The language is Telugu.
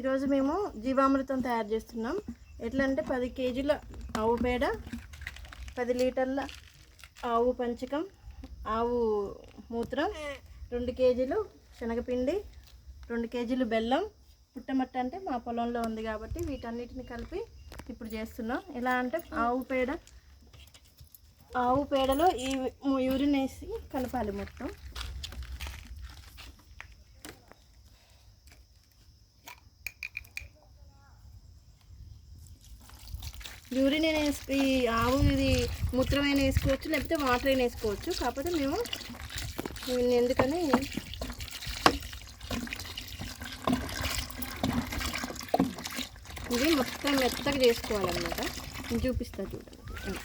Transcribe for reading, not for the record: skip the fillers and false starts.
ఈరోజు మేము జీవామృతం తయారు చేస్తున్నాం. ఎట్లా అంటే 10 కేజీల ఆవు పేడ, 10 లీటర్ల ఆవు పంచకం, ఆవు మూత్రం, 2 కేజీలు శనగపిండి, 2 కేజీలు బెల్లం, పుట్టమట్ట అంటే మా పొలంలో ఉంది కాబట్టి వీటన్నిటిని కలిపి ఇప్పుడు చేస్తున్నాం. ఎలా అంటే ఆవు పేడలో ఈ యూరిన్ వేసి కలపాలి మొత్తం. యూరిన్ ఈ ఆవు ఇది మూత్రం అయినా వేసుకోవచ్చు, లేకపోతే వాటర్ అయినా వేసుకోవచ్చు. కాకపోతే మేము ఎందుకని ఇది మొత్తం మెత్తగా చేసుకోవాలన్నమాట. నేను చూపిస్తా చూడండి.